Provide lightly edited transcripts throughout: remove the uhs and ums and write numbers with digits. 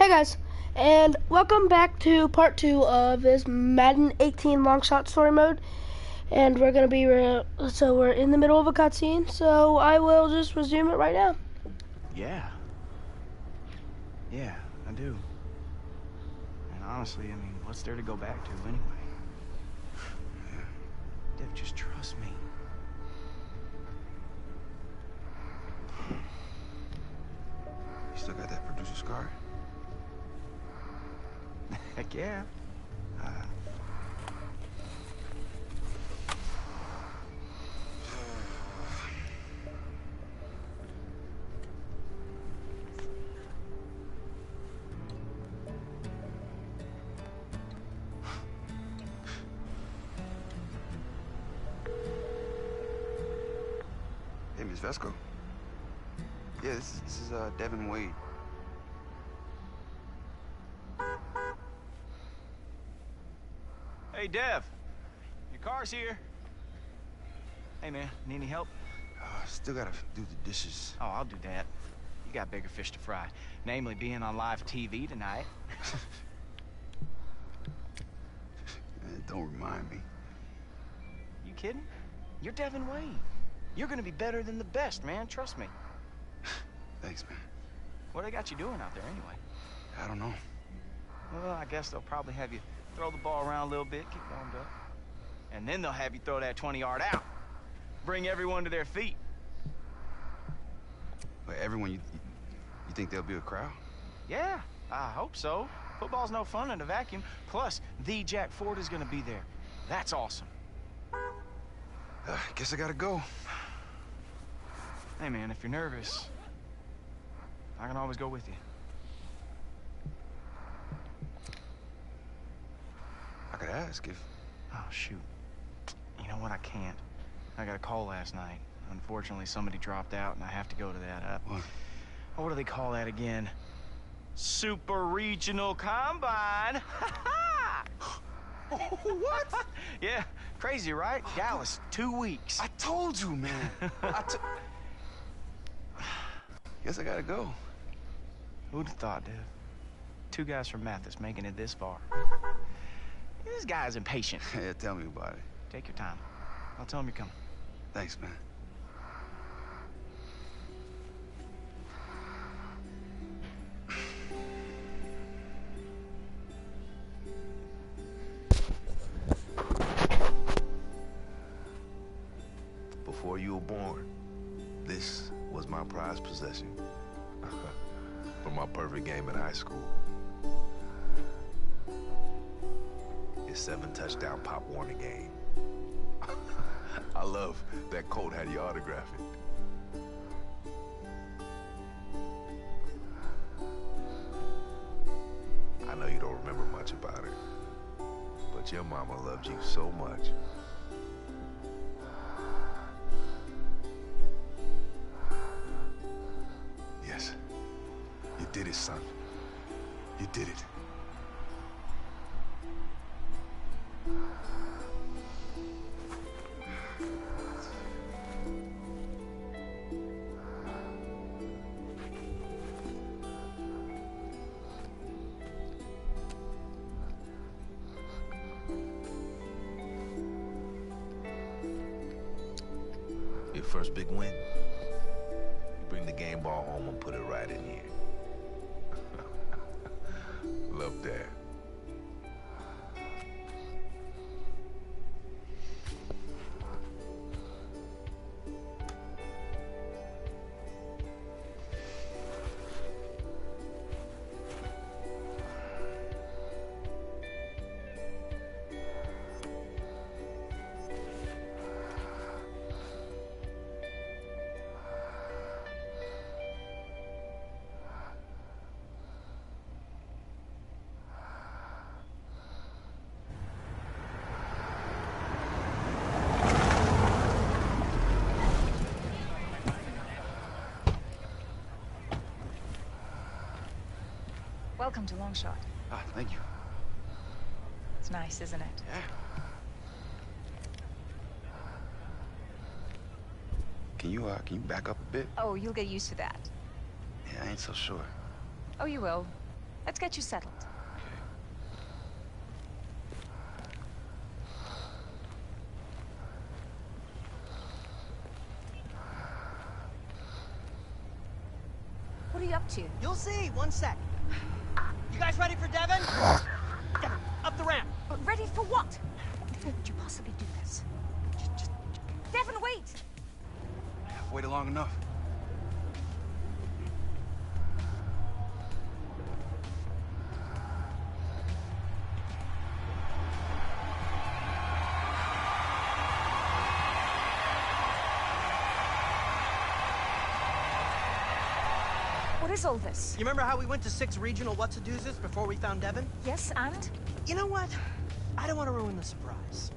Hey guys, and welcome back to part 2 of this Madden 18 long shot story mode. And we're gonna be so we're in the middle of a cutscene, so I will just resume it right now. Yeah, I do. And honestly, I mean, what's there to go back to anyway? Dev, just trust me. You still got that producer scar? Heck yeah. Hey, Miss Vesco. Yeah, this is Devin Wade. Hey, Dev. Your car's here. Hey, man, need any help? Still gotta do the dishes. Oh, I'll do that. You got bigger fish to fry. Namely, being on live TV tonight. Don't remind me. You kidding? You're Devin Wade. You're gonna be better than the best, man. Trust me. Thanks, man. What they got you doing out there anyway? I don't know. Well, I guess they'll probably have you throw the ball around a little bit, get warmed up. And then they'll have you throw that 20-yard out. Bring everyone to their feet. But everyone, you think there'll be a crowd? Yeah, I hope so. Football's no fun in a vacuum. Plus, the Jack Ford is gonna be there. That's awesome. Guess I gotta go. Hey, man, if you're nervous, I can always go with you. I could ask if... Oh, shoot. You know what? I can't. I got a call last night. Unfortunately, somebody dropped out, and I have to go to that. What? What do they call that again? Super Regional Combine. What? Yeah, crazy, right? Dallas, 2 weeks. I told you, man. Guess I gotta go. Who'd have thought, Dev? 2 guys from Mathis making it this far. This guy's impatient. Yeah, tell me about it. Take your time. I'll tell him you're coming. Thanks, man. Before you were born, this was my prized possession. For my perfect game in high school. His 7-touchdown Pop Warner game. I love that Colt had you autograph it. I know you don't remember much about it, but your mama loved you so much. Yes, you did it, son. You did it. Your first big win. You bring the game ball home and put it right in here. Love that. Welcome to Longshot. Thank you. It's nice, isn't it? Yeah. Can you back up a bit? Oh, you'll get used to that. Yeah, I ain't so sure. Oh, you will. Let's get you settled. What are you up to? You'll see. One sec. You guys ready for Devin? Devin, up the ramp. Ready for what? How would you possibly do this? Just... Devin, wait! I've waited long enough. What is all this? You remember how we went to 6 regional what's-a-doozes before we found Devin? Yes, and? You know what? I don't want to ruin the surprise.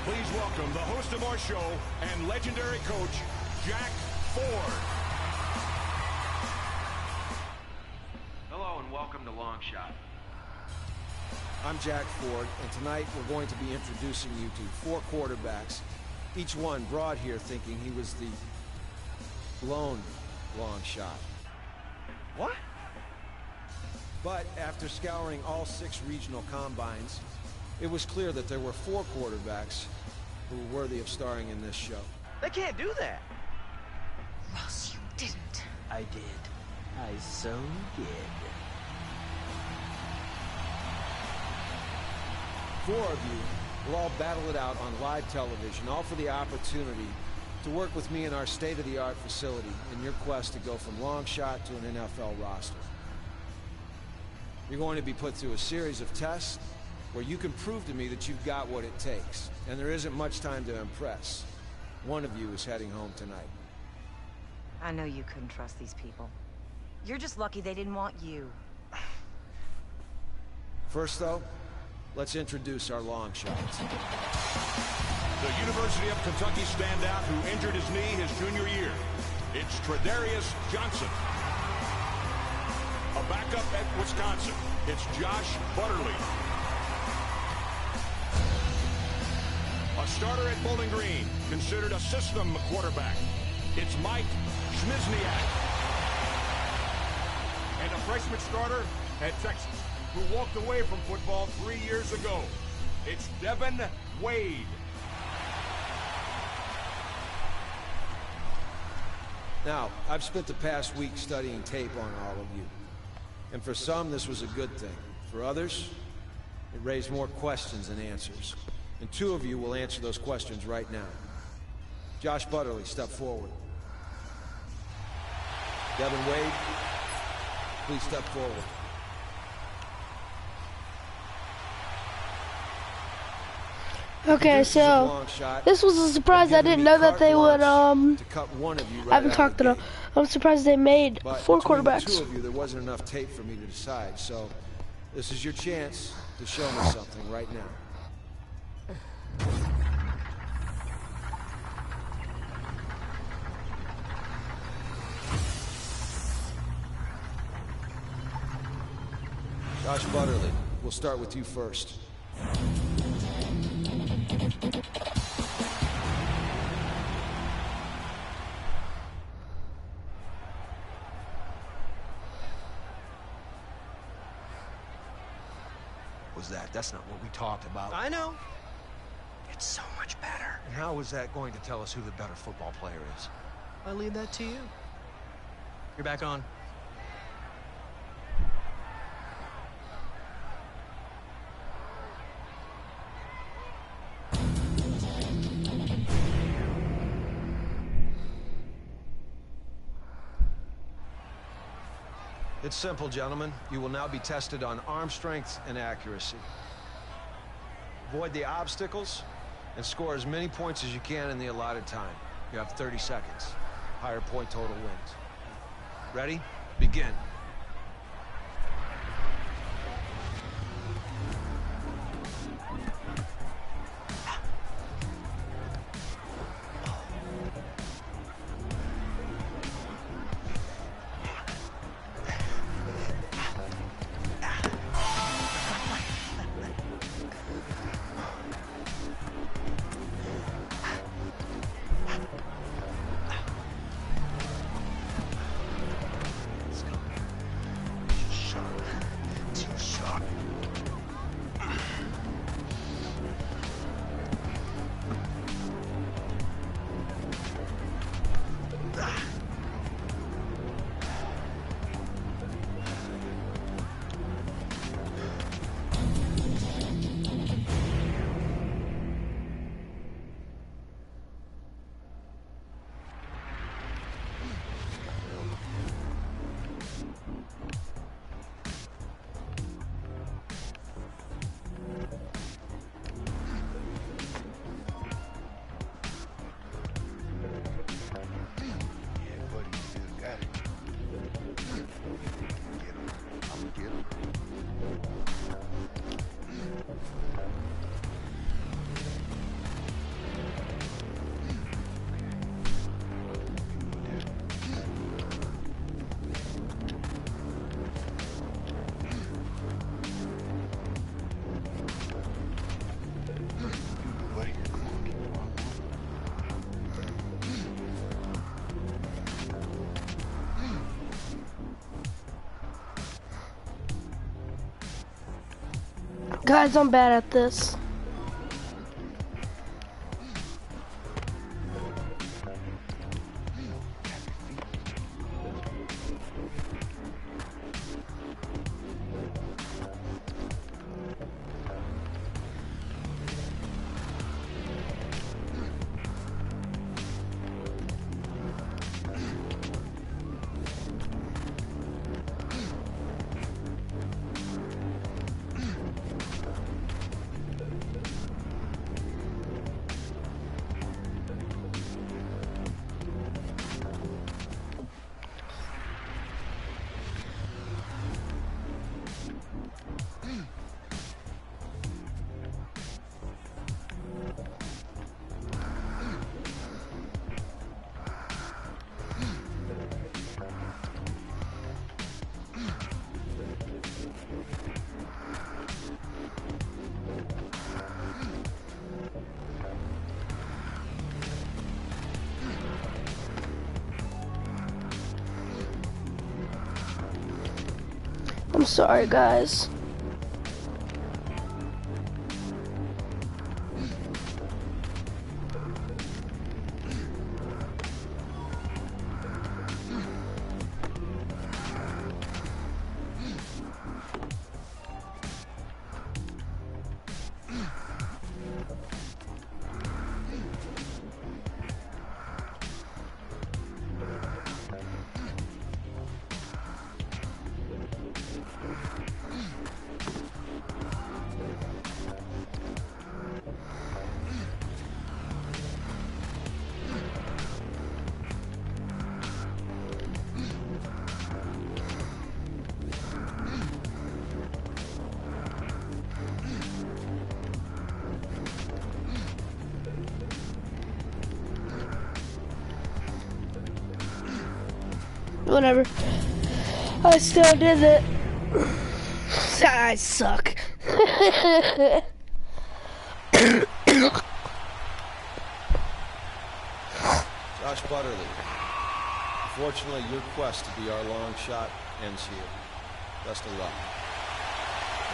Please welcome the host of our show and legendary coach, Jack Ford. Hello and welcome to Longshot. I'm Jack Ford, and tonight we're going to be introducing you to 4 quarterbacks, each one brought here thinking he was the lone long shot. What? But after scouring all 6 regional combines, it was clear that there were 4 quarterbacks who were worthy of starring in this show. They can't do that. Ross, you didn't. I did. I so did. 4 of you will all battle it out on live television, all for the opportunity to work with me in our state-of-the-art facility in your quest to go from long shot to an NFL roster. You're going to be put through a series of tests where you can prove to me that you've got what it takes, and there isn't much time to impress. One of you is heading home tonight. I know you couldn't trust these people. You're just lucky they didn't want you. First, though, let's introduce our long shots. The University of Kentucky standout who injured his knee his junior year. It's Tredarius Johnson. A backup at Wisconsin. It's Josh Butterly. A starter at Bowling Green, considered a system quarterback. It's Mike Schmizniak. And a freshman starter at Texas, who walked away from football 3 years ago. It's Devin Wade. Now, I've spent the past week studying tape on all of you. And for some, this was a good thing. For others, it raised more questions than answers. And 2 of you will answer those questions right now. Josh Butterly, step forward. Devin Wade, please step forward. Okay, so this was a surprise. I didn't know that they would I haven't talked to them. I'm surprised they made 4 quarterbacks. The 2 of you, there wasn't enough tape for me to decide, so this is your chance to show me something right now. Josh Butterly, we'll start with you first. Was that? That's not what we talked about. I know. It's so much better. And how is that going to tell us who the better football player is? I leave that to you. You're back on. It's simple, gentlemen. You will now be tested on arm strength and accuracy. Avoid the obstacles and score as many points as you can in the allotted time. You have 30 seconds. Higher point total wins. Ready? Begin. Guys, I'm bad at this. I'm sorry, guys. Whatever. I still did it. I suck. Josh Butterly. Unfortunately, your quest to be our long shot ends here. Best of luck.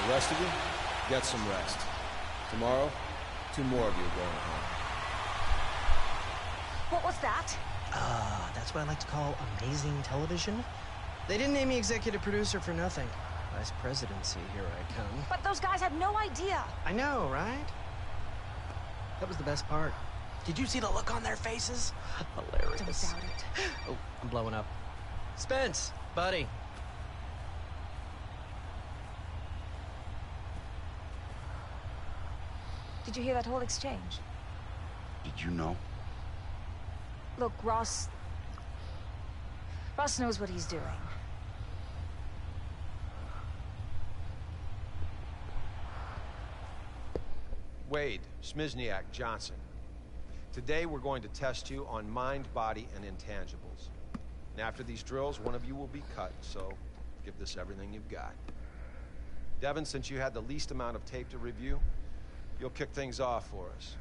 The rest of you, get some rest. Tomorrow, 2 more of you are going home. What was that? That's what I like to call amazing television. They didn't name me executive producer for nothing. Vice presidency, here I come. But those guys had no idea. I know, right? That was the best part. Did you see the look on their faces? Hilarious. Don't doubt it. Oh, I'm blowing up. Spence, buddy. Did you hear that whole exchange? Did you know? Look, Ross knows what he's doing. Wade, Smizniak, Johnson. Today we're going to test you on mind, body, and intangibles. And after these drills, one of you will be cut, so give this everything you've got. Devin, since you had the least amount of tape to review, you'll kick things off for us.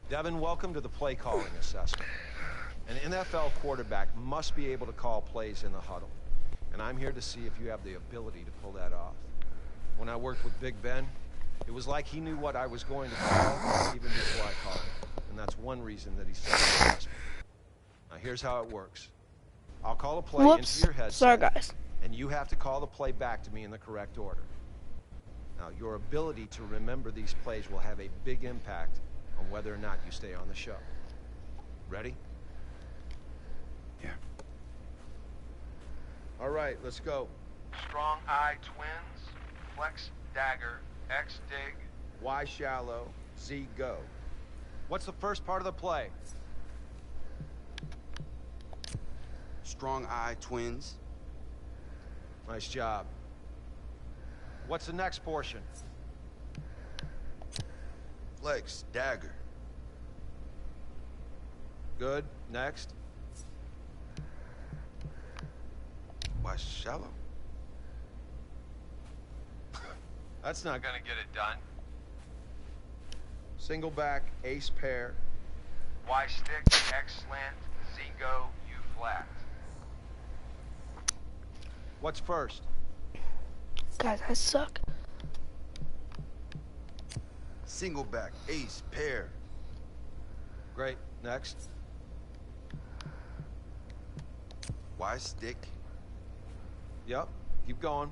Devin, welcome to the play calling assessment. An NFL quarterback must be able to call plays in the huddle. And I'm here to see if you have the ability to pull that off. When I worked with Big Ben, it was like he knew what I was going to call even before I called it. And that's one reason that he's so successful. Now here's how it works. I'll call a play into your headset. Sorry, guys. And you have to call the play back to me in the correct order. Now, your ability to remember these plays will have a big impact on whether or not you stay on the show. Ready? Yeah. All right, let's go. Strong eye twins, flex dagger, X dig. Y shallow, Z go. What's the first part of the play? Strong eye twins. Nice job. What's the next portion? Flex dagger. Good. Next. Why shallow? That's not Gonna get it done. single back, ace pair. Y stick, X slant, Z go, U flat. What's first? Guys, I suck. Single back, ace, pair. Great. Next. Y stick. Yep. Keep going.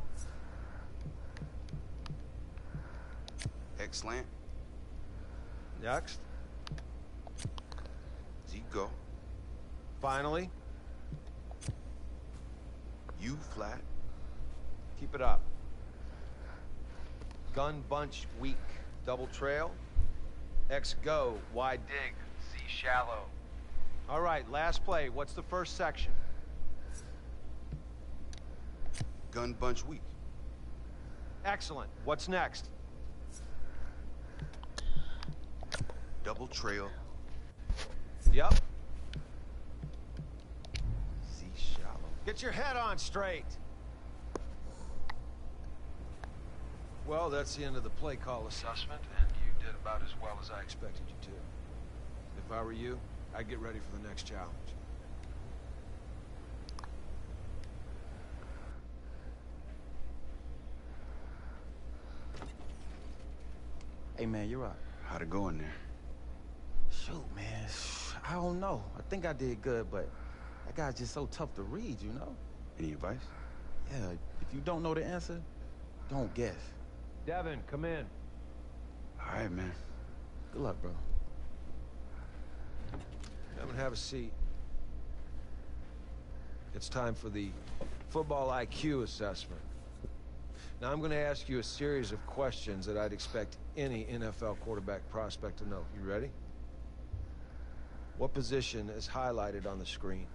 X slant. Next. Z go. Finally. U flat. Keep it up. Gun bunch weak. Double trail. X go. Wide dig. C shallow. All right, last play. What's the first section? Gun bunch weak. Excellent. What's next? Double trail. Yep. Z shallow. Get your head on straight. Well, that's the end of the play call assessment, and you did about as well as I expected you to. If I were you, I'd get ready for the next challenge. Hey, man, you're right. How'd it go in there? Shoot, man. I don't know. I think I did good, but that guy's just so tough to read, you know? Any advice? Yeah, if you don't know the answer, don't guess. Devin, come in. All right, man. Good luck, bro. Devin, have a seat. It's time for the football IQ assessment. Now, I'm going to ask you a series of questions that I'd expect any NFL quarterback prospect to know. You ready? What position is highlighted on the screen?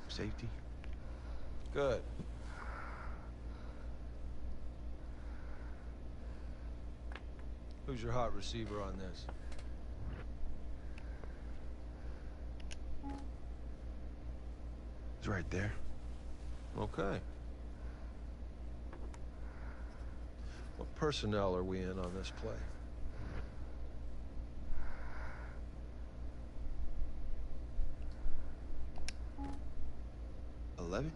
Safety. Good. Who's your hot receiver on this? It's right there. Okay. What personnel are we in on this play? 11?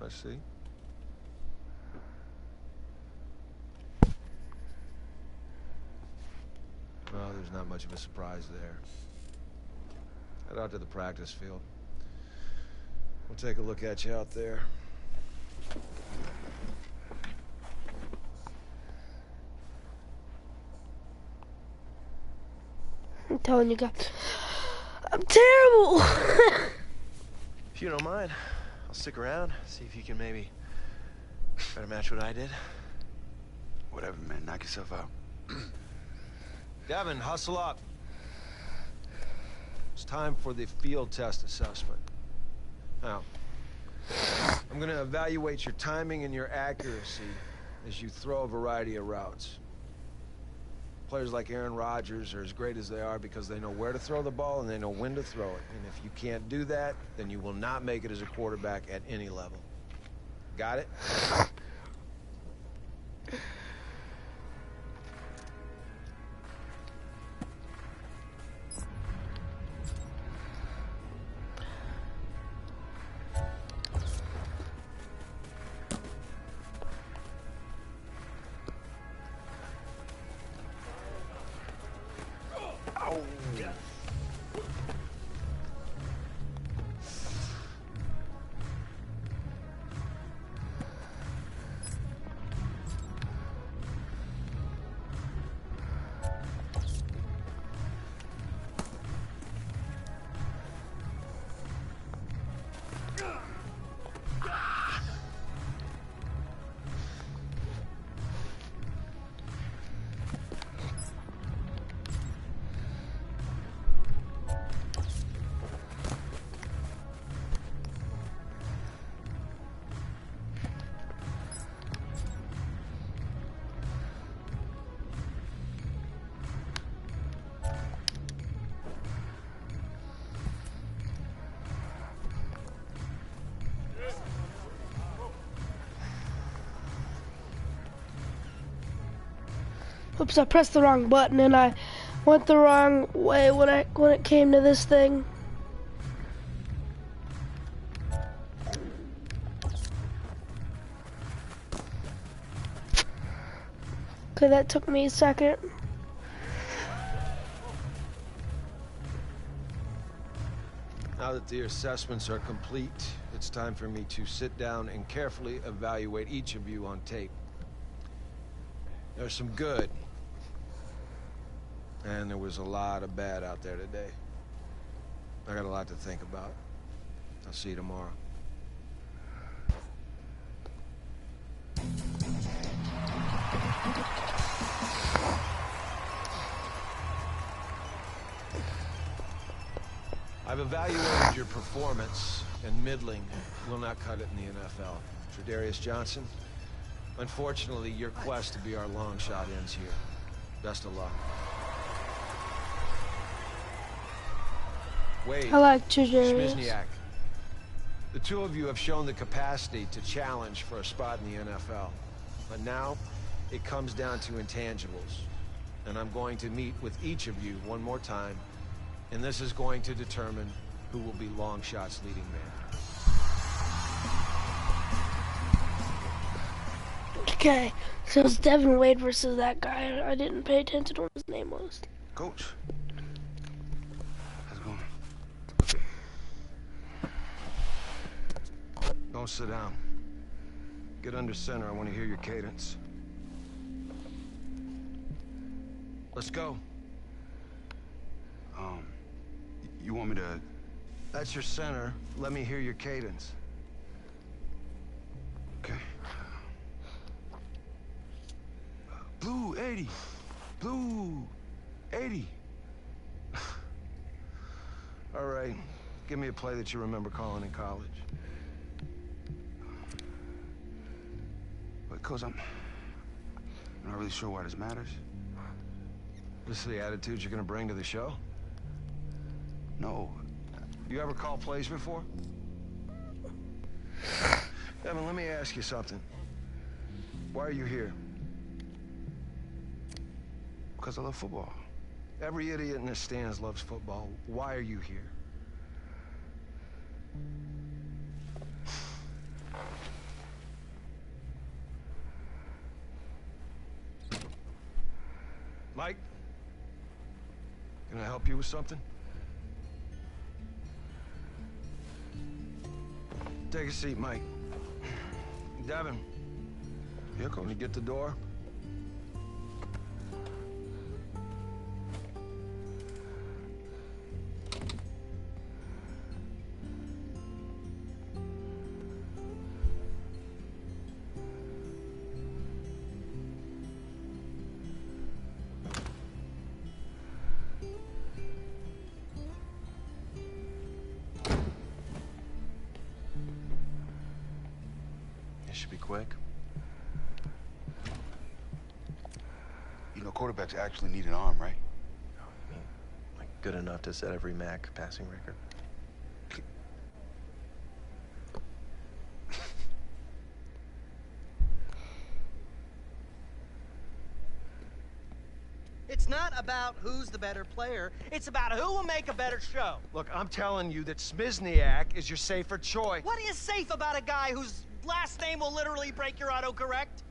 I see. Well, there's not much of a surprise there. Head out to the practice field. We'll take a look at you out there. I'm telling you guys, I'm terrible. If you don't mind, I'll stick around, see if you can maybe try to match what I did. Whatever, man. Knock yourself out. Devin, hustle up. It's time for the field test assessment. Now, I'm going to evaluate your timing and your accuracy as you throw a variety of routes. Players like Aaron Rodgers are as great as they are because they know where to throw the ball and they know when to throw it. And if you can't do that, then you will not make it as a quarterback at any level. Got it? Oops, I pressed the wrong button and I went the wrong way when it came to this thing. Okay, that took me a second. Now that the assessments are complete, it's time for me to sit down and carefully evaluate each of you on tape. There's some good, and there was a lot of bad out there today. I got a lot to think about. I'll see you tomorrow. I've evaluated your performance, and middling will not cut it in the NFL. Tredarius Johnson, unfortunately, your quest to be our long shot ends here. Best of luck. Wade, I like Tredarius. Smizniak, the two of you have shown the capacity to challenge for a spot in the NFL. But now, it comes down to intangibles. And I'm going to meet with each of you one more time, and this is going to determine who will be Longshot's leading man. Okay, so it's Devin Wade versus that guy. I didn't pay attention to what his name was. Coach. How's it going? Don't sit down. Get under center. I want to hear your cadence. Let's go. You want me to... That's your center. Let me hear your cadence. Okay. Blue 80. Blue 80. All right. Give me a play that you remember calling in college. But, Coach, I'm not really sure why this matters. This is the attitude you're gonna bring to the show? No. You ever called plays before? Evan, let me ask you something. Why are you here? Because I love football. Every idiot in the stands loves football. Why are you here? Mike? Can I help you with something? Take a seat, Mike. Devin. Yeah, Coach. Can you get the door? Should be quick. You know, quarterbacks actually need an arm, right? I mean, like, good enough to set every MAC passing record. It's not about who's the better player. It's about who will make a better show. Look, I'm telling you that Smizniak is your safer choice. What is safe about a guy whose last name will literally break your autocorrect?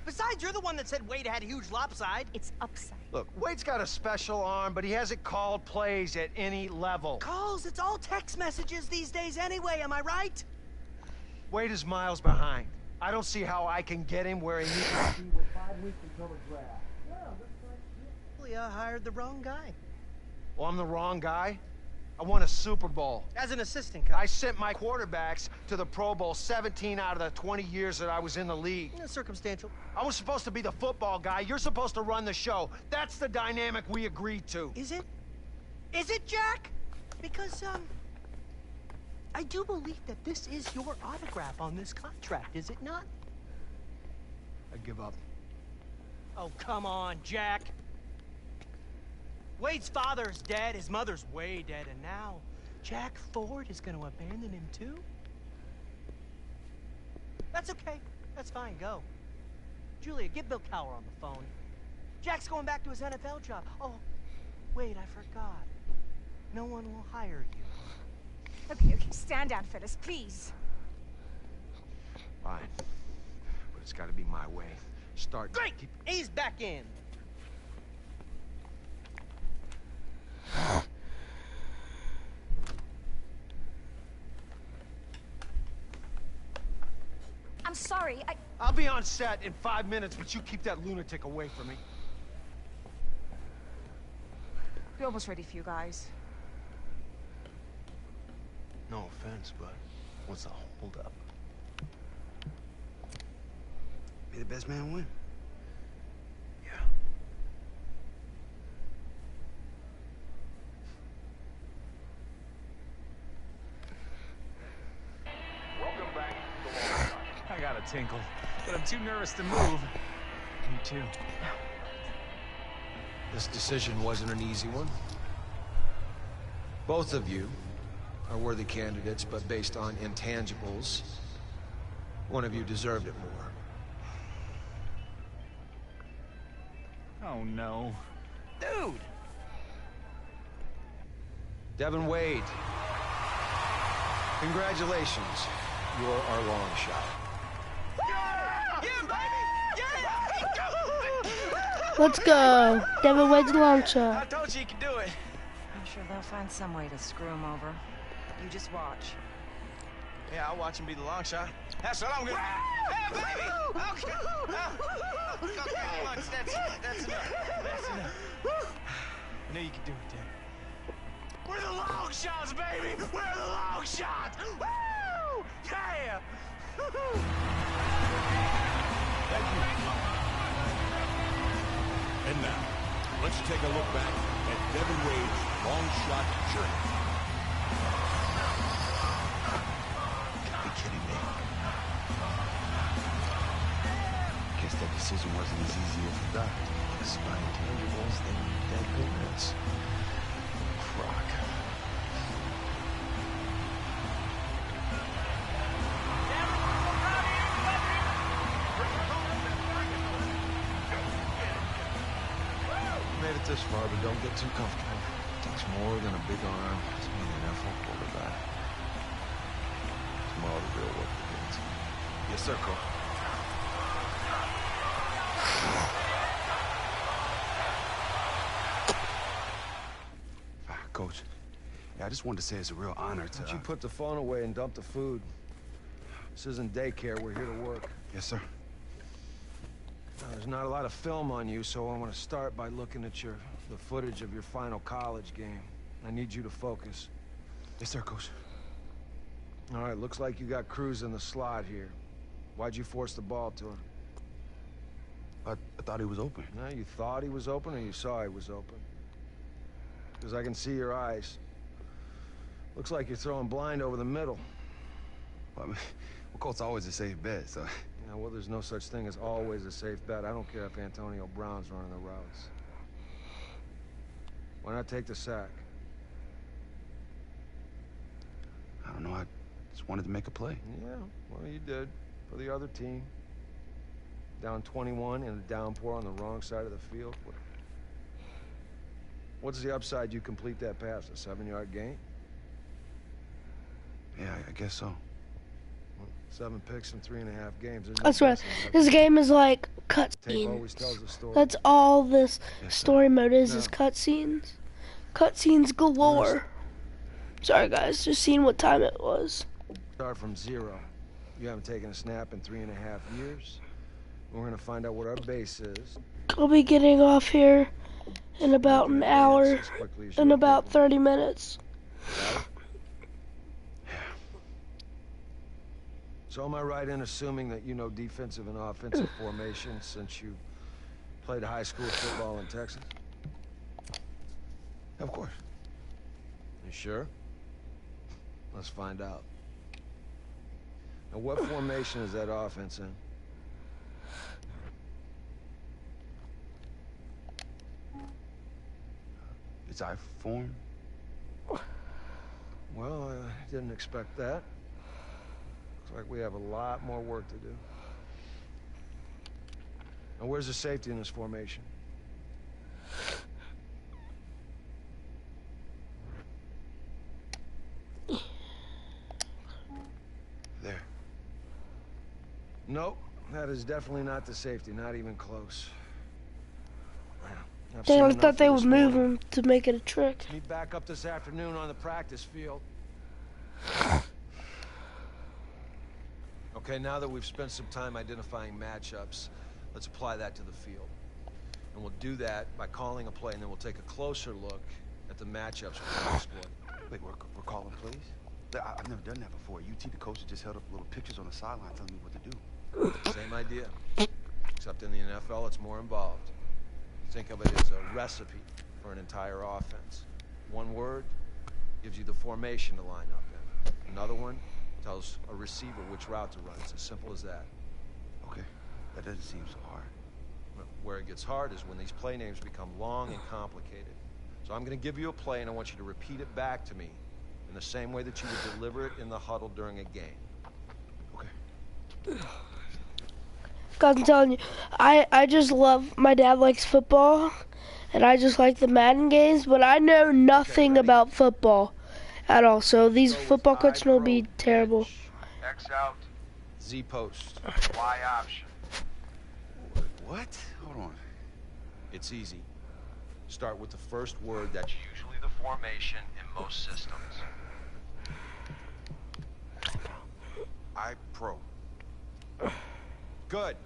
Besides, you're the one that said Wade had a huge lopside. It's upside. Look, Wade's got a special arm, but he hasn't called plays at any level. Calls? It's all text messages these days anyway, am I right? Wade is miles behind. I don't see how I can get him where he needs to be with 5 weeks until the draft. Well, looks like you hired the wrong guy. Well, I'm the wrong guy. I won a Super Bowl. As an assistant coach. I sent my quarterbacks to the Pro Bowl 17 out of the 20 years that I was in the league. Yeah, circumstantial. I was supposed to be the football guy. You're supposed to run the show. That's the dynamic we agreed to. Is it? Is it, Jack? Because, I do believe that this is your autograph on this contract, is it not? I give up. Oh, come on, Jack. Wade's father's dead, his mother's way dead, and now Jack Ford is going to abandon him too? That's okay. That's fine. Go. Julia, get Bill Cowher on the phone. Jack's going back to his NFL job. Oh, wait, I forgot. No one will hire you. Okay, stand down, Phyllis, please. Fine. But it's got to be my way. Start. Great! Ease back in. I'm sorry, I'll be on set in 5 minutes, but you keep that lunatic away from me. We're almost ready for you guys. No offense, but what's the holdup? May the best man win. Yeah. Welcome back to Longshot. I got a tinkle, but I'm too nervous to move. Me too. This decision wasn't an easy one. Both of you are worthy candidates, but based on intangibles, one of you deserved it more. Oh no. Dude! Devin Wade, congratulations. You're our long shot. Let's go. Devin Wade's long shot. I told you you could do it. I'm sure they'll find some way to screw him over. You just watch. Yeah, I'll watch him be the long shot. That's what I'm gonna. Hey, baby! Okay. Okay, Lux, that's enough. That's enough. I knew you could do it, Dad. We're the long shots, baby! We're the long shots! Woo! Yeah! Thank you. And now, let's take a look back at Devin Wade's long shot journey. Gotta be kidding me. Guess that decision wasn't as easy as you thought. Despite intangibles, they need dead parents. Croc. Made it this far, but don't get too comfortable. It takes more than a big arm to be an NFL quarterback. Tomorrow the real work begins. Yes, sir, Coach. Coach, yeah, I just wanted to say it's a real honor to... Why don't you put the phone away and dump the food? This isn't daycare, we're here to work. Yes, sir. Now, there's not a lot of film on you, so I want to start by looking at the footage of your final college game. I need you to focus. Yes, sir, Coach. All right, looks like you got Cruz in the slot here. Why'd you force the ball to him? I thought he was open. No, you thought he was open or you saw he was open? Because I can see your eyes. Looks like you're throwing blind over the middle. Well, Colt's always a safe bet, so... Yeah, well, there's no such thing as always a safe bet. I don't care if Antonio Brown's running the routes. Why not take the sack? I don't know, I just wanted to make a play. Yeah, well, you did. For the other team. Down 21 in a downpour on the wrong side of the field. What's the upside you complete that pass? A 7-yard gain? Yeah, I guess so. Well, 7 picks in 3.5 games. There's no That's right. guessing that. This game is like Tape always tells cutscenes. the story. That's all this Yes, story mode is No. cutscenes. Cutscenes galore. Sorry guys, just seeing what time it was. Start from 0. You haven't taken a snap in 3.5 years. We're gonna find out what our base is. I'll be getting off here in about an hour, As quickly as in you're about capable. 30 minutes. Got it? So am I right in assuming that you know defensive and offensive formation since you played high school football in Texas? Of course. You sure? Let's find out. Now, what formation is that offense in? It's I form. Well, I didn't expect that. Looks like we have a lot more work to do. Now, where's the safety in this formation? There. Nope. That is definitely not the safety, not even close. I've Dang, seen I enough thought they for would this move morning. him to make it a trick. Meet back up this afternoon on the practice field. Okay, now that we've spent some time identifying matchups, let's apply that to the field. And we'll do that by calling a play, and then we'll take a closer look at the matchups we're going to exploit. Wait, we're calling plays? I've never done that before. UT, the coaches just held up little pictures on the sideline telling me what to do. Same idea. Except in the NFL, it's more involved. Think of it as a recipe for an entire offense. One word gives you the formation to line up in. Another one tells a receiver which route to run. It's as simple as that. Okay, that doesn't seem so hard. Where it gets hard is when these play names become long and complicated. So I'm going to give you a play, and I want you to repeat it back to me in the same way that you would deliver it in the huddle during a game. Okay. Guys, I'm telling you, I just love, my dad likes football, and I just like the Madden games, but I know nothing about football at all, so these football coaches will be terrible. X out. Z post. Y option. What? Hold on. It's easy. Start with the first word that's Usually the formation in most systems. I-Pro. good.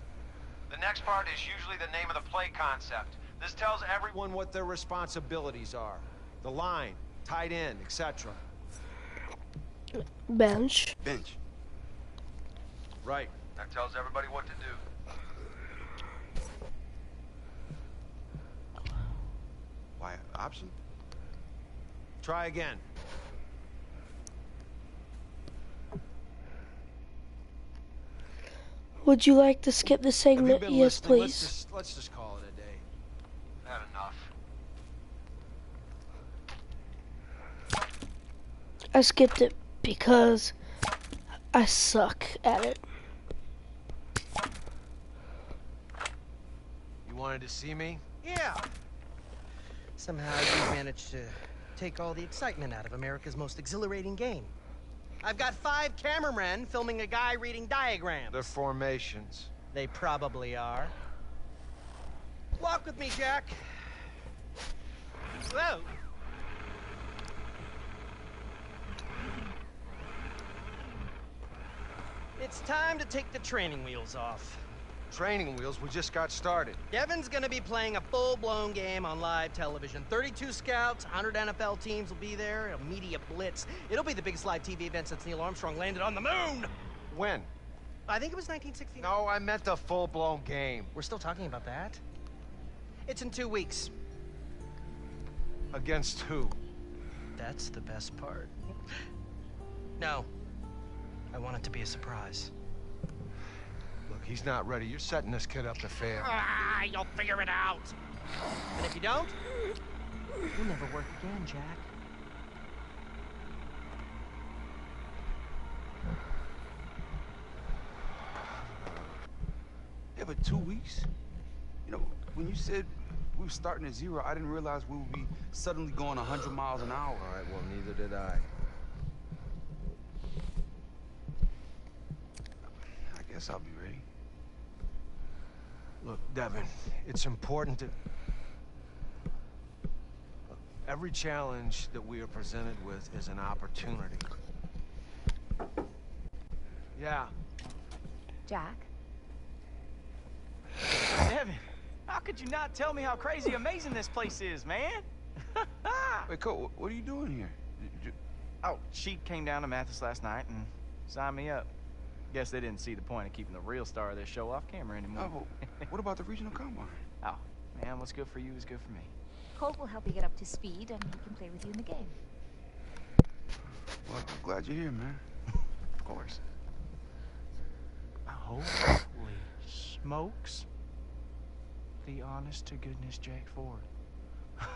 The next part is usually the name of the play concept. This tells everyone What their responsibilities are. The line, tight end, etc. Bench. Bench. Right. that tells everybody what to do. Why, option? Try again. Would you like to skip the Have you segment? been Yes, listening? please. Let's just call it a day. Not enough. I skipped it because I suck at it. You wanted to see me? Yeah. Somehow you managed to take all the excitement out of America's most exhilarating game. I've got 5 cameramen filming a guy reading diagrams. They're formations. They probably are. Walk with me, Jack. Whoa. It's time to take the training wheels off. Training wheels, we just got started. Devin's gonna be playing a full-blown game on live television. 32 scouts, 100 NFL teams will be there, a media blitz. It'll be the biggest live TV event since Neil Armstrong landed on the moon! When? I think it was 1969. No, I meant a full-blown game. We're still talking about that? It's in 2 weeks. Against who? That's the best part. No. I want it to be a surprise. Look, he's not ready. You're setting this kid up to fail. Ah, you'll figure it out! And if you don't, you'll never work again, Jack. Yeah, but 2 weeks? You know, when you said we were starting at 0, I didn't realize we would be suddenly going 100 miles an hour. All right, well, neither did I. I guess I'll be ready. Look, Devin, it's important to... Look, every challenge that we are presented with is an opportunity. Yeah. Jack? Devin, how could you not tell me how crazy amazing this place is, man? Wait, Cole, what are you doing here? Oh, she came down to Mathis last night and signed me up. Guess they didn't see the point of keeping the real star of this show off camera anymore. Oh, what about the regional combine? Oh, man, what's good for you is good for me. Colt will help you get up to speed, and he can play with you in the game. Well, I'm glad you're here, man. Of course. Holy smokes. The honest-to-goodness Jack Ford.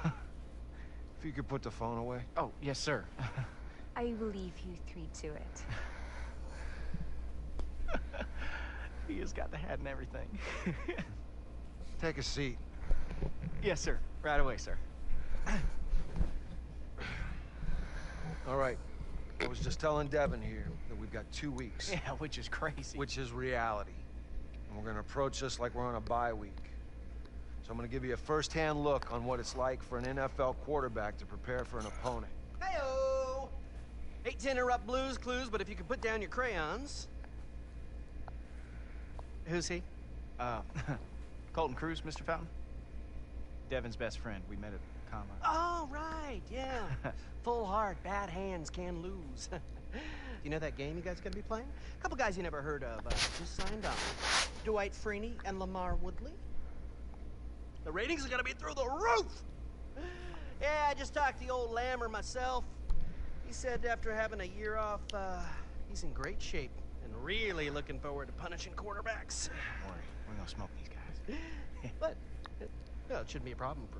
If you could put the phone away. Oh, yes, sir. I will leave you 3 to it. He has got the hat and everything. Take a seat. Yes, sir. Right away, sir. All right. I was just telling Devin here that we've got 2 weeks. Yeah, which is crazy. Which is reality. And we're gonna approach this like we're on a bye week. So I'm gonna give you a first-hand look on what it's like for an NFL quarterback to prepare for an opponent. Hey-o! Hate to interrupt Blue's Clues, but if you could put down your crayons. Who's he? Colton Cruz, Mr. Fountain. Devin's best friend. We met at Combine. Oh, right, yeah. Full heart, bad hands can lose. You know that game you guys are gonna be playing? A couple guys you never heard of just signed on. Dwight Freeney and Lamar Woodley. The ratings are gonna be through the roof! Yeah, I just talked to the old Lammer myself. He said after having a year off, he's in great shape and really looking forward to punishing quarterbacks. Don't worry, we're gonna smoke these guys. But, well, it shouldn't be a problem for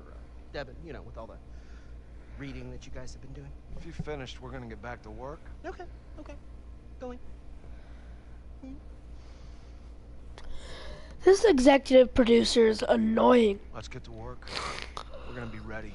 Devin, you know, with all the reading that you guys have been doing. If you're finished, we're gonna get back to work. Okay. Going. This executive producer is annoying. Let's get to work. We're gonna be ready.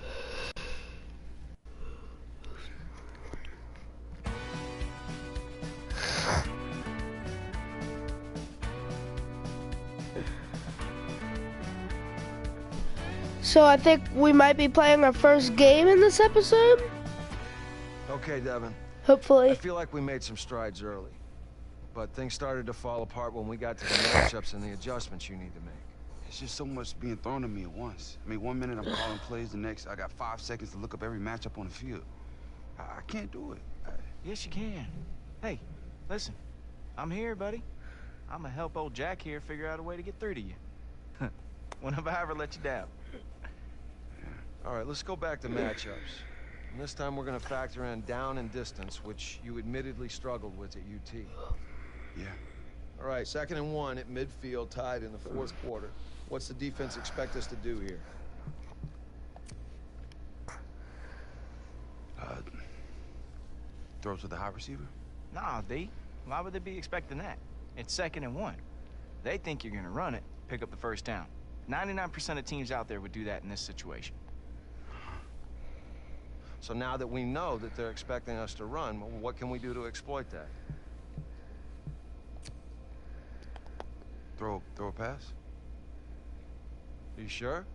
So I think we might be playing our first game in this episode. Okay, Devin. Hopefully. I feel like we made some strides early, but things started to fall apart when we got to the matchups and the adjustments you need to make. It's just so much being thrown at me at once. I mean, 1 minute I'm calling plays, the next I got 5 seconds to look up every matchup on the field. I can't do it. Yes, you can. Hey, listen, I'm here, buddy. I'm gonna help old Jack here figure out a way to get through to you. When have I ever let you down? All right, let's go back to matchups. And this time we're gonna factor in down and distance, which you admittedly struggled with at UT. Yeah. All right, 2nd and 1 at midfield, tied in the 4th quarter. What's the defense expect us to do here? Throw to the high receiver? Nah, D. Why would they be expecting that? It's 2nd and 1. They think you're gonna run it, pick up the first down. 99% of teams out there would do that in this situation. So now that we know that they're expecting us to run, what can we do to exploit that? Throw a pass? Are you sure?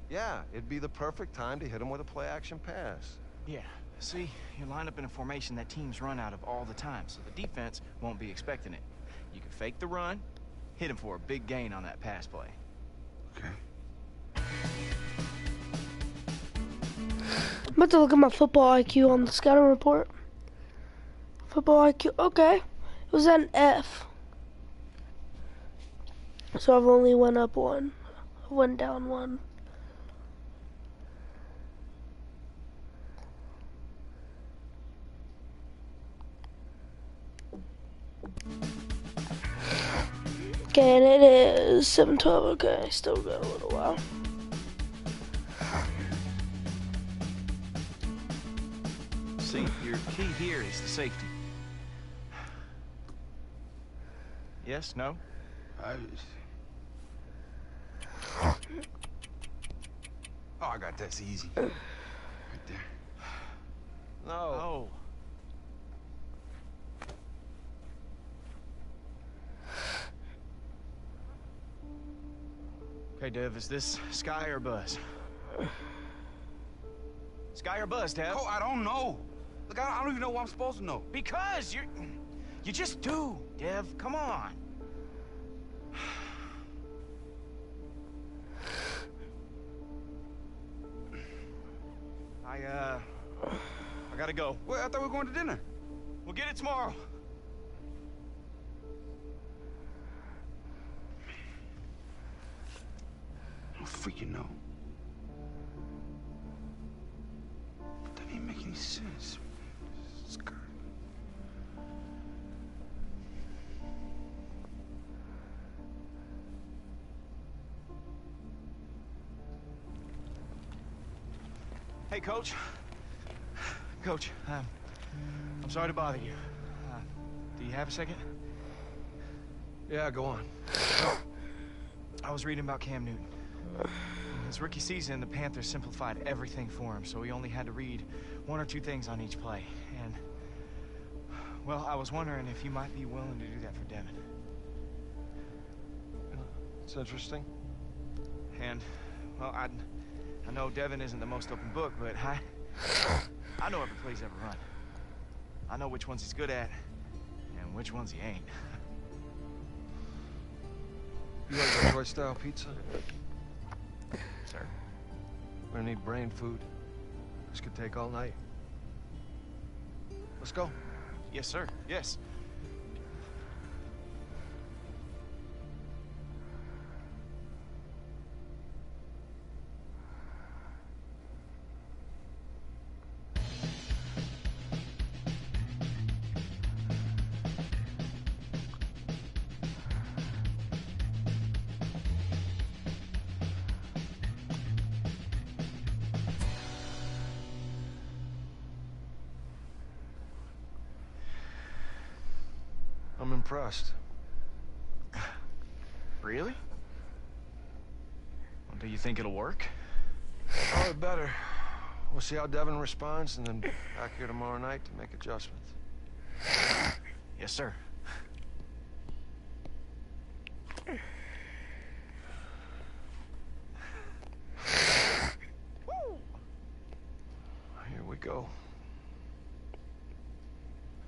Yeah, it'd be the perfect time to hit them with a play-action pass. Yeah, see, you're lined up in a formation that teams run out of all the time, so the defense won't be expecting it. You can fake the run, hit him for a big gain on that pass play. Okay. I'm about to look at my football IQ on the scouting report. Football IQ, okay. It was an F. So I've only went up 1. I went down 1. Okay, and it is 7:12. Okay, still got a little while. See, your key here is the safety. Yes, no? Oh, I got that's easy. Right there. No. Oh. Okay, Dev, is this Sky or Buzz? Sky or Buzz, Dev? Oh, I don't know. Look, I don't even know what I'm supposed to know. Because you just do, Dev. Come on. I gotta go. Wait, I thought we were going to dinner. We'll get it tomorrow. I don't freaking know. That didn't make any sense. Hey, Coach. Coach, I'm sorry to bother you. Do you have a second? Yeah, go on. I was reading about Cam Newton. In his rookie season, the Panthers simplified everything for him, so he only had to read 1 or 2 things on each play. And, well, I was wondering if you might be willing to do that for Devin. It's interesting. And, well, I know Devin isn't the most open book, but I know every play he's ever run. I know which ones he's good at and which ones he ain't. You like Detroit-style pizza? Sir? We're gonna need brain food. This could take all night. Let's go. Yes, sir. Yes. I'm impressed. Really? Well, do you think it'll work? Oh, it better. We'll see how Devin responds, and then back here tomorrow night to make adjustments. Yes, sir. Here we go.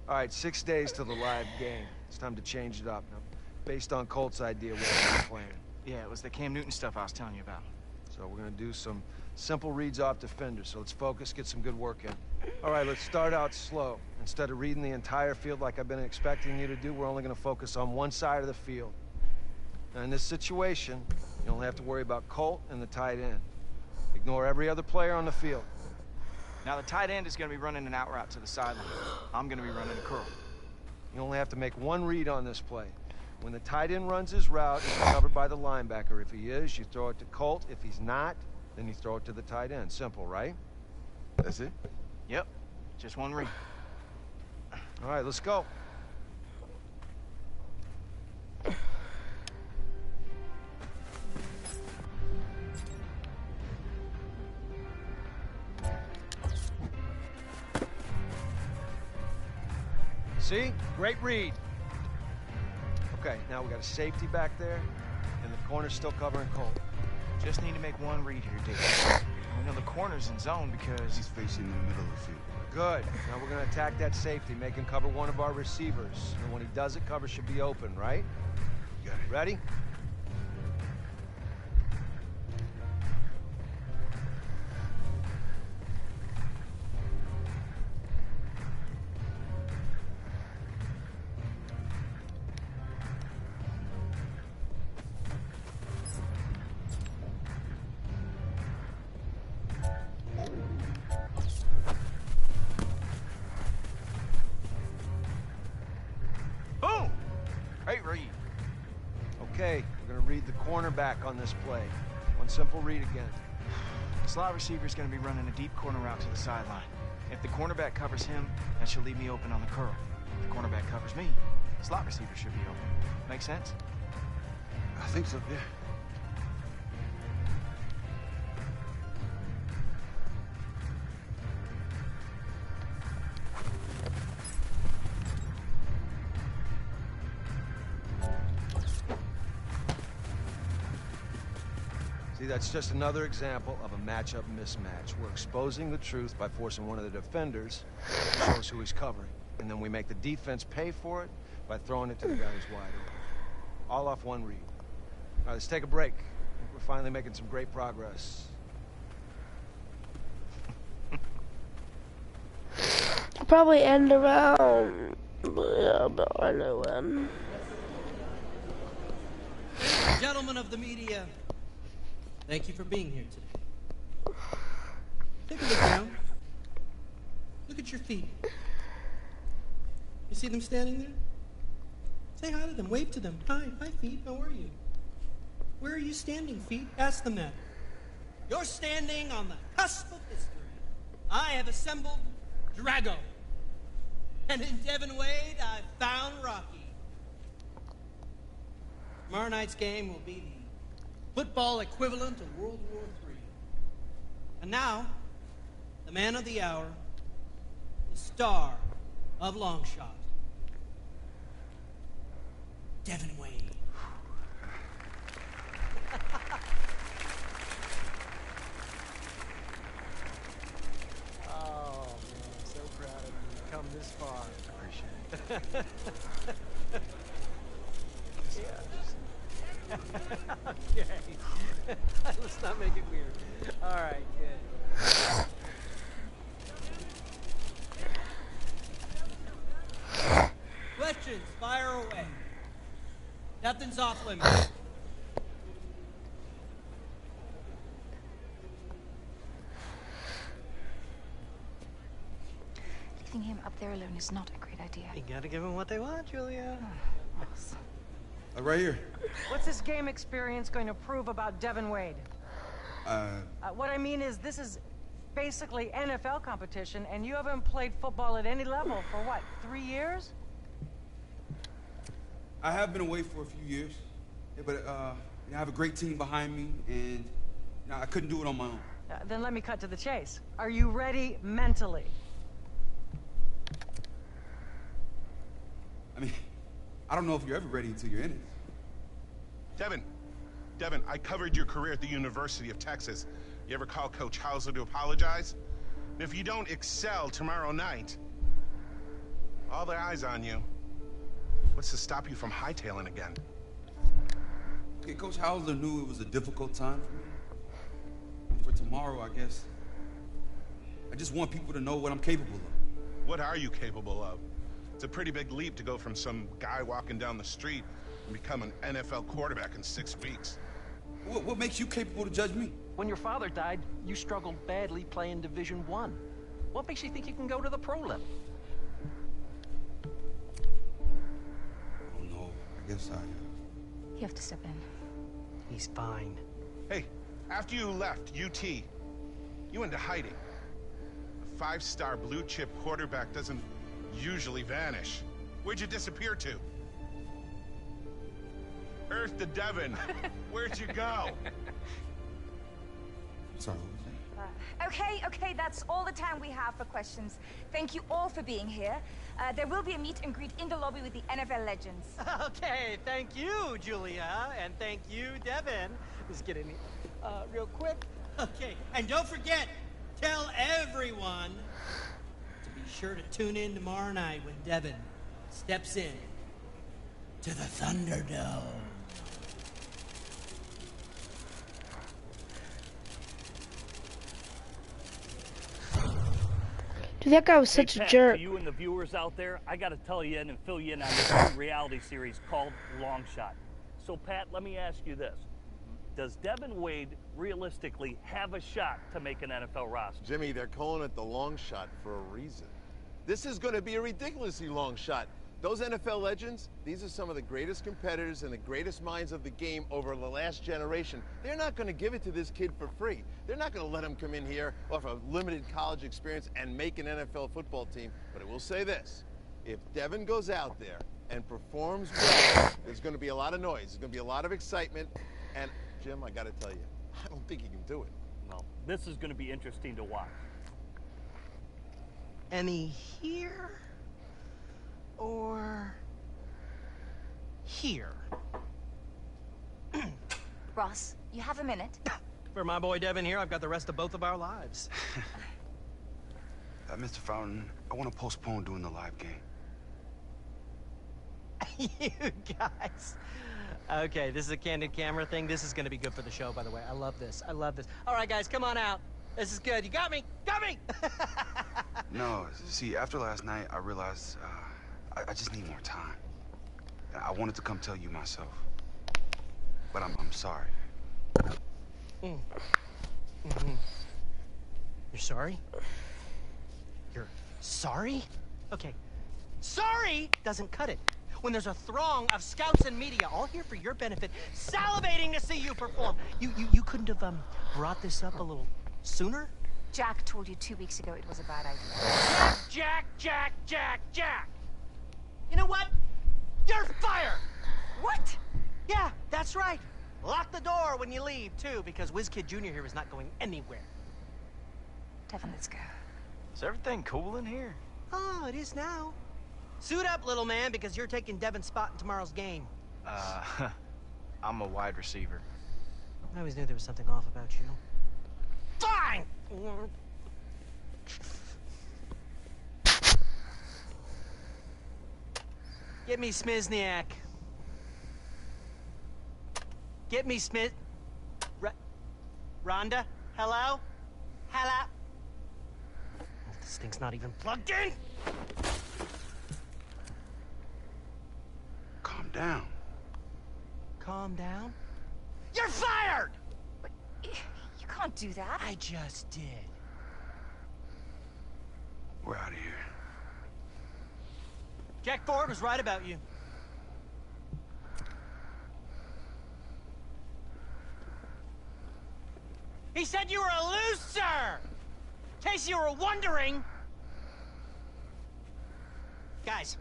All right, 6 days till the live game. It's time to change it up. Now, based on Colt's idea, what are we planning? Yeah, it was the Cam Newton stuff I was telling you about. So we're gonna do some simple reads off defenders. So let's focus, get some good work in. All right, let's start out slow. Instead of reading the entire field like I've been expecting you to do, we're only gonna focus on one side of the field. Now, in this situation, you only have to worry about Colt and the tight end. Ignore every other player on the field. Now, the tight end is going to be running an out route to the sideline. I'm going to be running a curl. You only have to make one read on this play. When the tight end runs his route, it's covered by the linebacker. If he is, you throw it to Colt. If he's not, then you throw it to the tight end. Simple, right? That's it? Yep. Just one read. All right, let's go. See? Great read. Okay, now we got a safety back there, and the corner's still covering Colt. Just need to make one read here, Dick. We know the corner's in zone because he's facing the middle of the field. Good. Now we're going to attack that safety, make him cover one of our receivers. And when he does it, cover should be open, right? Got it. Ready? Okay, we're going to read the cornerback on this play. One simple read again. The slot receiver is going to be running a deep corner route to the sideline. If the cornerback covers him, that should leave me open on the curl. If the cornerback covers me, the slot receiver should be open. Make sense? I think so, yeah. See, that's just another example of a matchup mismatch. We're exposing the truth by forcing one of the defenders to show us who he's covering. And then we make the defense pay for it by throwing it to the guy who's wide open. All off one read. All right, let's take a break. We're finally making some great progress. Probably end around, I know when. Gentlemen of the media, thank you for being here today. Take a look down. Look at your feet. You see them standing there? Say hi to them. Wave to them. Hi feet. How are you? Where are you standing, feet? Ask them that. You're standing on the cusp of history. I have assembled Drago. And in Devin Wade, I've found Rocky. Tomorrow night's game will be the football equivalent of World War III. And now, the man of the hour, the star of longshot, Devin Wade. this far. Appreciate it. Yeah. Okay. Let's not make it weird. All right, good. Questions, fire away. Nothing's off limits. Leaving him up there alone is not a great idea. You gotta give them what they want, Julia. Right here. What's this game experience going to prove about Devin Wade? What I mean is, this is basically NFL competition, and you haven't played football at any level for what, 3 years? I have been away for a few years, yeah, but I have a great team behind me, and I couldn't do it on my own. Then let me cut to the chase. Are you ready mentally? I mean, I don't know if you're ever ready until you're in it. Devin, I covered your career at the University of Texas. You ever call Coach Hauser to apologize? And if you don't excel tomorrow night, all their eyes on you. What's to stop you from hightailing again? Okay, Coach Hauser knew it was a difficult time for me. And for tomorrow, I guess, I just want people to know what I'm capable of. What are you capable of? It's a pretty big leap to go from some guy walking down the street and become an NFL quarterback in 6 weeks. What makes you capable to judge me? When your father died, you struggled badly playing Division I. What makes you think you can go to the pro level? I don't know. I guess You have to step in. He's fine. Hey, after you left UT, you went into hiding. A 5-star blue-chip quarterback doesn't usually vanish. Where'd you disappear to? Earth to Devin. Where'd you go? Sorry, what was that? Okay, that's all the time we have for questions. Thank you all for being here. There will be a meet and greet in the lobby with the NFL legends. Okay, thank you, Julia, and thank you, Devin. Let's get in here real quick. Okay, and don't forget, tell everyone to be sure to tune in tomorrow night when Devin steps in to the Thunderdome. Dude, that guy was such Hey, a Pat, jerk. to you and the viewers out there, I got to tell you and fill you in on this new reality series called Longshot. So, Pat, let me ask you this. Does Devin Wade realistically have a shot to make an NFL roster? Jimmy, they're calling it the long shot for a reason. This is going to be a ridiculously long shot. Those NFL legends, these are some of the greatest competitors and the greatest minds of the game over the last generation. They're not going to give it to this kid for free. They're not going to let him come in here off a limited college experience and make an NFL football team. But I will say this, if Devin goes out there and performs well, there's going to be a lot of noise. There's going to be a lot of excitement. And, Jim, I got to tell you, I don't think he can do it. Well, this is going to be interesting to watch. Any here? Or here? Ross, you have a minute. For my boy Devin here, I've got the rest of both of our lives. Mr. Fountain, I want to postpone doing the live game. You guys. Okay, this is a candid camera thing. This is going to be good for the show, by the way. I love this. I love this. All right, guys, come on out. This is good. You got me? Got me! No, see, after last night, I realized I just need more time. I wanted to come tell you myself. But I'm sorry. Mm-hmm. You're sorry? You're sorry? Okay. Sorry doesn't cut it. When there's a throng of scouts and media all here for your benefit, salivating to see you perform. You couldn't have brought this up a little sooner? Jack told you 2 weeks ago it was a bad idea. Jack! You know what? You're fired! What? Yeah, that's right. Lock the door when you leave, too, because WizKid Jr. here is not going anywhere. Devin, let's go. Is everything cool in here? Oh, it is now. Suit up, little man, because you're taking Devin's spot in tomorrow's game. I'm a wide receiver. I always knew there was something off about you. Fine! Get me Smizniak. Get me Smith... Rhonda? Hello? Hello? This thing's not even plugged in! Calm down. Calm down? You're fired! But you can't do that. I just did. We're out of here. Jack Ford was right about you. He said you were a loser! In case you were wondering. Guys.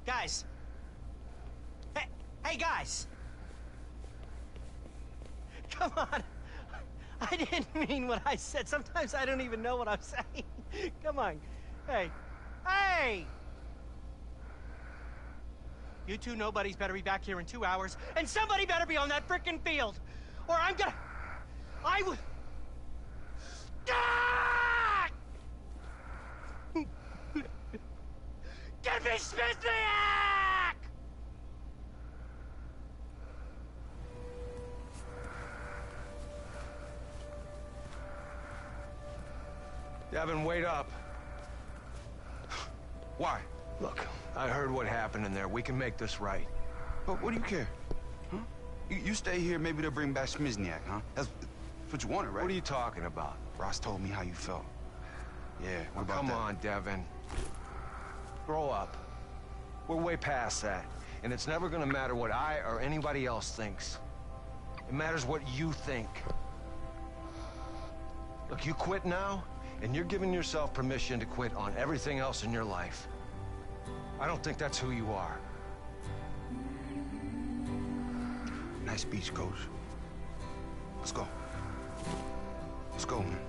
Guys. Hey, guys. Come on. I didn't mean what I said. Sometimes I don't even know what I'm saying. Come on. Hey. Hey! You two nobodies better be back here in 2 hours, and somebody better be on that frickin' field, or I'm gonna... I would... Ah! Get me Smithniak! Devin, wait up. Why? Look, I heard what happened in there. We can make this right. But what do you care? Huh? You stay here, maybe they'll bring back Smizniak, huh? That's what you wanted, right? What are you talking about? Ross told me how you felt. Yeah, what about Come that? on, Devin. Grow up. We're way past that. And it's never gonna matter what I or anybody else thinks. It matters what you think. Look, you quit now, and you're giving yourself permission to quit on everything else in your life. I don't think that's who you are. Nice speech, Coach. Let's go. Let's go, man.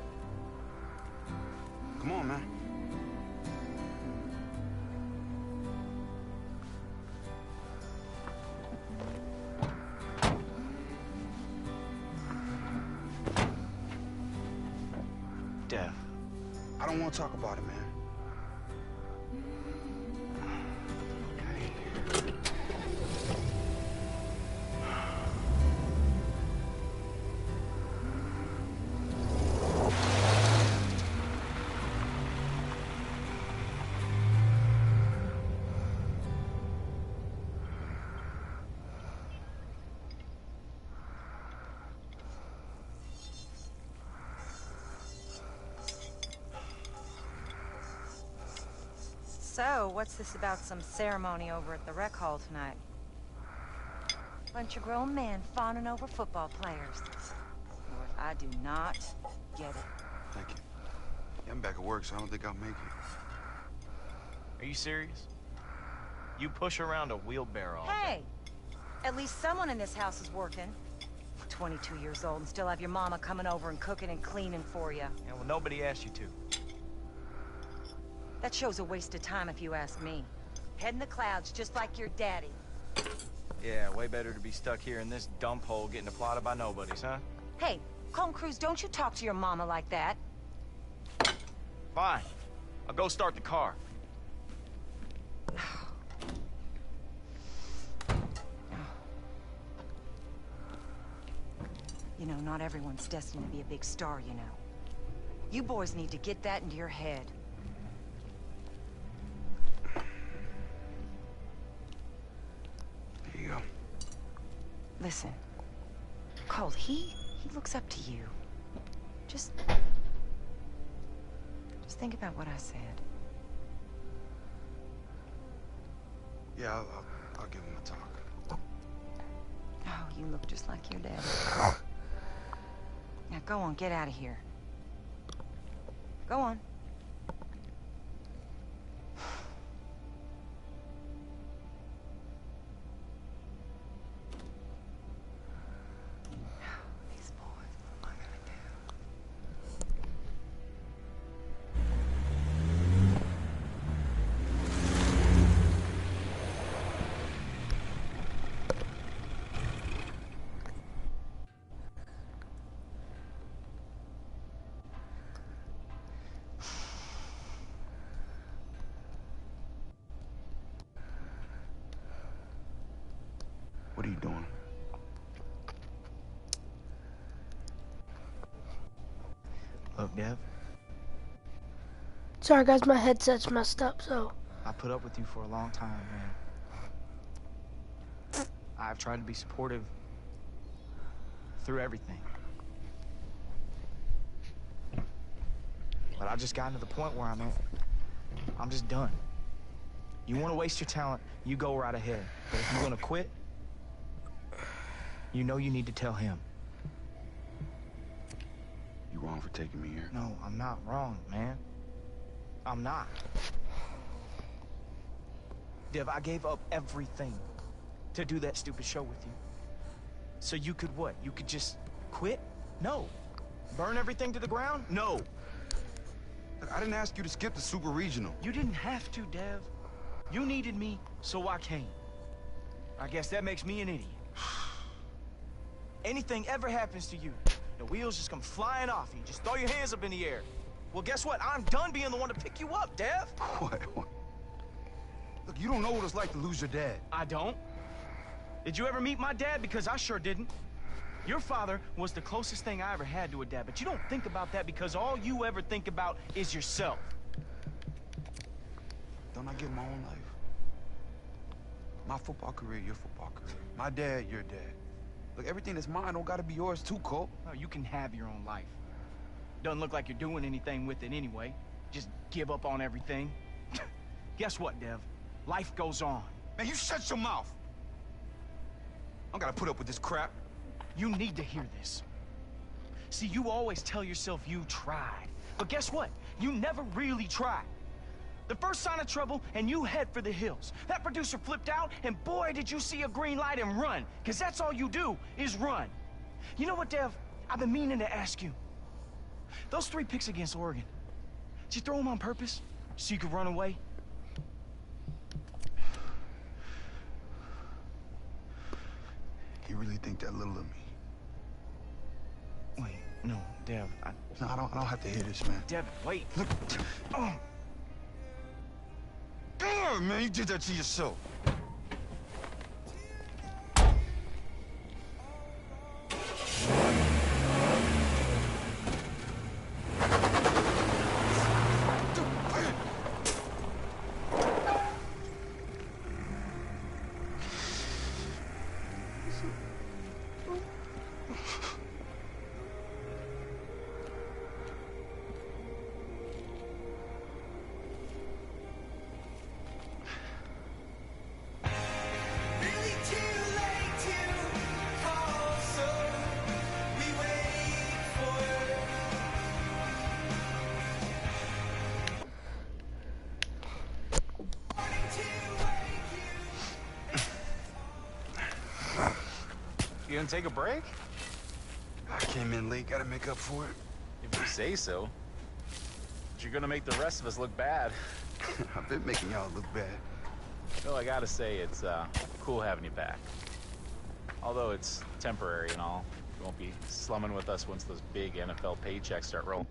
Come on, man. Dev. I don't want to talk about it, man. So, what's this about some ceremony over at the rec hall tonight? Bunch of grown men fawning over football players. Lord, I do not get it. Thank you. Yeah, I'm back at work, so I don't think I'll make it. Are you serious? You push around a wheelbarrow all day. Hey! At least someone in this house is working. 22 years old and still have your mama coming over and cooking and cleaning for you. Yeah, well, nobody asked you to. That shows a waste of time if you ask me. Head in the clouds just like your daddy. Yeah, way better to be stuck here in this dump hole getting applauded by nobodies, huh? Hey, Colton Cruz, don't you talk to your mama like that. Fine. I'll go start the car. You know, not everyone's destined to be a big star, you know. You boys need to get that into your head. Here you go. Listen, Colt, he looks up to you. Just think about what I said. Yeah, I'll give him a talk. Oh, you look just like your dad. Now go on, get out of here. Go on. These boys, what am I gonna do? What are you doing? Look, Dev, Sorry, guys, my headset's messed up, so. I put up with you for a long time, man. I've tried to be supportive through everything. But I've just gotten to the point where I'm just done. You want to waste your talent, you go right ahead. But if you're going to quit, you know you need to tell him. You wrong for taking me here? No, I'm not wrong, man. I'm not. Dev, I gave up everything to do that stupid show with you. So you could what? You could just quit? No. Burn everything to the ground? No. Look, I didn't ask you to skip the Super Regional. You didn't have to, Dev. You needed me, so I came. I guess that makes me an idiot. Anything ever happens to you, the wheels just come flying off you. Just throw your hands up in the air. Well, guess what? I'm done being the one to pick you up, Dev. What? Look, you don't know what it's like to lose your dad. I don't. Did you ever meet my dad? Because I sure didn't. Your father was the closest thing I ever had to a dad, but you don't think about that because all you ever think about is yourself. Don't I get my own life? My football career, your football career. My dad, your dad. Look, everything that's mine don't gotta be yours too, Cole. No, you can have your own life. Doesn't look like you're doing anything with it anyway. Just give up on everything. Guess what, Dev? Life goes on. Man, you shut your mouth. I gotta put up with this crap. You need to hear this. See, you always tell yourself you tried. But guess what? You never really tried. The first sign of trouble, and you head for the hills. That producer flipped out, and boy, did you see a green light and run. Because that's all you do, is run. You know what, Dev? I've been meaning to ask you. Those 3 picks against Oregon, did you throw them on purpose so you could run away? You really think that little of me? Wait, no, Dev, No, I don't have to hear this, man. Dev, wait. Look. Oh. Damn, man, you did that to yourself. You gonna take a break? I came in late, gotta make up for it. If you say so. But you're gonna make the rest of us look bad. I've been making y'all look bad. Well, I gotta say, it's cool having you back. Although it's temporary and all. You won't be slumming with us once those big NFL paychecks start rolling.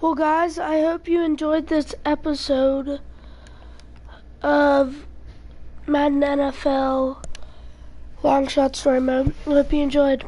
Well, guys, I hope you enjoyed this episode of Madden NFL Long Shot Story Mode. I hope you enjoyed.